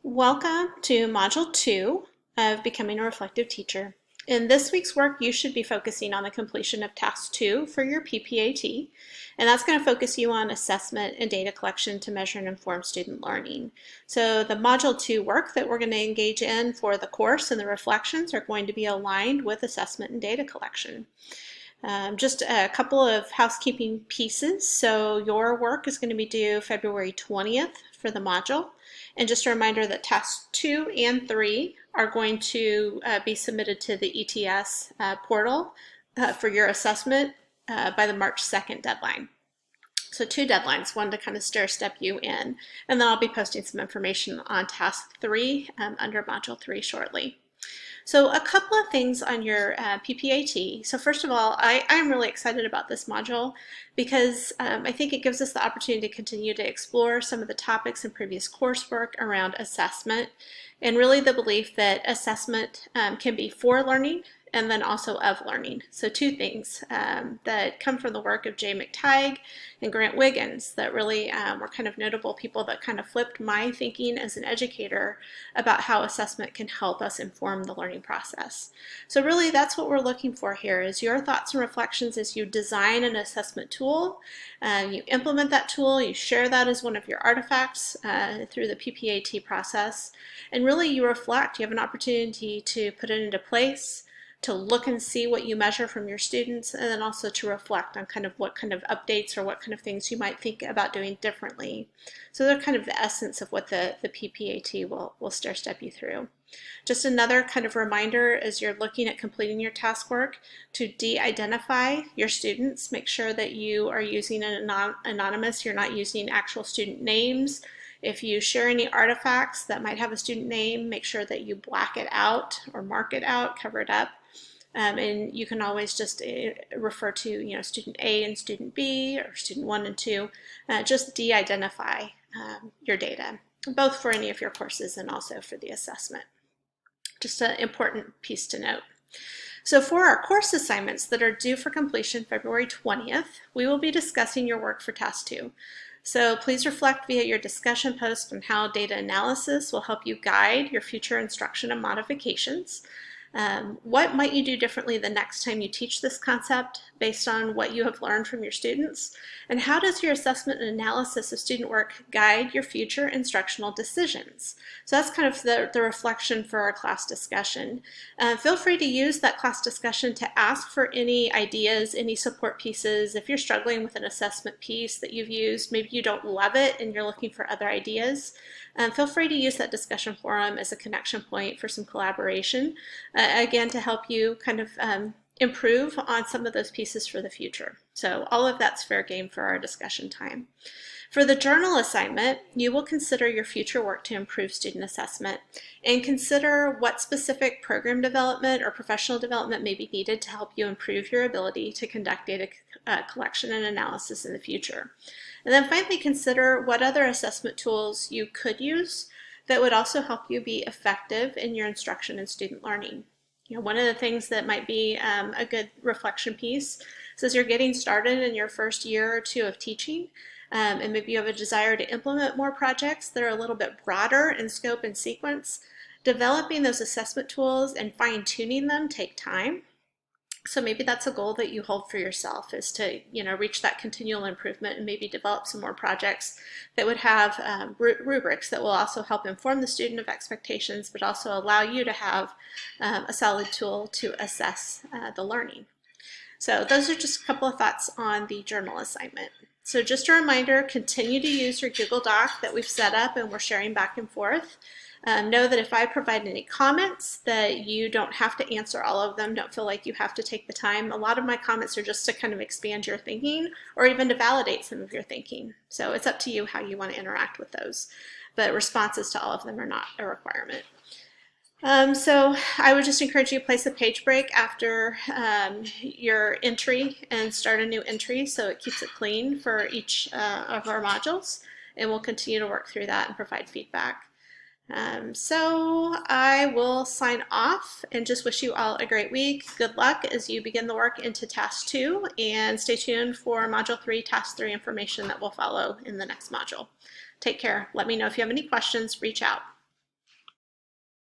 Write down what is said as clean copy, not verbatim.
Welcome to Module 2 of Becoming a Reflective Teacher. In this week's work, you should be focusing on the completion of Task 2 for your PPAT, and that's going to focus you on assessment and data collection to measure and inform student learning. So the Module 2 work that we're going to engage in for the course and the reflections are going to be aligned with assessment and data collection. Just a couple of housekeeping pieces. So your work is going to be due February 20th for the module. And just a reminder that tasks 2 and 3 are going to be submitted to the ETS portal for your assessment by the March 2nd deadline. So 2 deadlines, one to kind of stair-step you in, and then I'll be posting some information on task 3 under module 3 shortly. So a couple of things on your PPAT. So first of all, I'm really excited about this module because I think it gives us the opportunity to continue to explore some of the topics in previous coursework around assessment, and really the belief that assessment can be for learning and then also of learning. So 2 things that come from the work of Jay McTighe and Grant Wiggins that really were kind of notable people that kind of flipped my thinking as an educator about how assessment can help us inform the learning process. So really that's what we're looking for here is your thoughts and reflections as you design an assessment tool, you implement that tool, you share that as one of your artifacts through the PPAT process, and really you reflect, you have an opportunity to put it into place, to look and see what you measure from your students, and then also to reflect on kind of what kind of updates or what kind of things you might think about doing differently. So they're kind of the essence of what the PPAT will stair-step you through. Just another kind of reminder as you're looking at completing your task work to de-identify your students. Make sure that you are using an anonymous, you're not using actual student names. If you share any artifacts that might have a student name, make sure that you black it out or mark it out, cover it up. And you can always just refer to, student A and student B or student 1 and 2. Just de-identify your data, both for any of your courses and also for the assessment. Just an important piece to note. So for our course assignments that are due for completion February 20th, we will be discussing your work for Task 2. So please reflect via your discussion post on how data analysis will help you guide your future instruction and modifications. What might you do differently the next time you teach this concept based on what you have learned from your students? And how does your assessment and analysis of student work guide your future instructional decisions? So that's kind of the reflection for our class discussion. Feel free to use that class discussion to ask for any ideas, any support pieces. If you're struggling with an assessment piece that you've used, maybe you don't love it and you're looking for other ideas, feel free to use that discussion forum as a connection point for some collaboration, again, to help you kind of improve on some of those pieces for the future. So all of that's fair game for our discussion time. For the journal assignment, you will consider your future work to improve student assessment and consider what specific program development or professional development may be needed to help you improve your ability to conduct data collection and analysis in the future. And then finally consider what other assessment tools you could use that would also help you be effective in your instruction and student learning. One of the things that might be a good reflection piece is as you're getting started in your first year or 2 of teaching, and maybe you have a desire to implement more projects that are a little bit broader in scope and sequence, developing those assessment tools and fine-tuning them take time. So maybe that's a goal that you hold for yourself, is to reach that continual improvement and maybe develop some more projects that would have rubrics that will also help inform the student of expectations, but also allow you to have a solid tool to assess the learning. So those are just a couple of thoughts on the journal assignment. So just a reminder, continue to use your Google Doc that we've set up and we're sharing back and forth. Know that if I provide any comments that you don't have to answer all of them, don't feel like you have to take the time. A lot of my comments are just to kind of expand your thinking or even to validate some of your thinking. So it's up to you how you want to interact with those. But responses to all of them are not a requirement. So I would just encourage you to place a page break after your entry and start a new entry so it keeps it clean for each of our modules, and we'll continue to work through that and provide feedback. So I will sign off and just wish you all a great week. Good luck as you begin the work into Task 2, and stay tuned for Module 3, Task 3 information that will follow in the next module. Take care. Let me know if you have any questions. Reach out.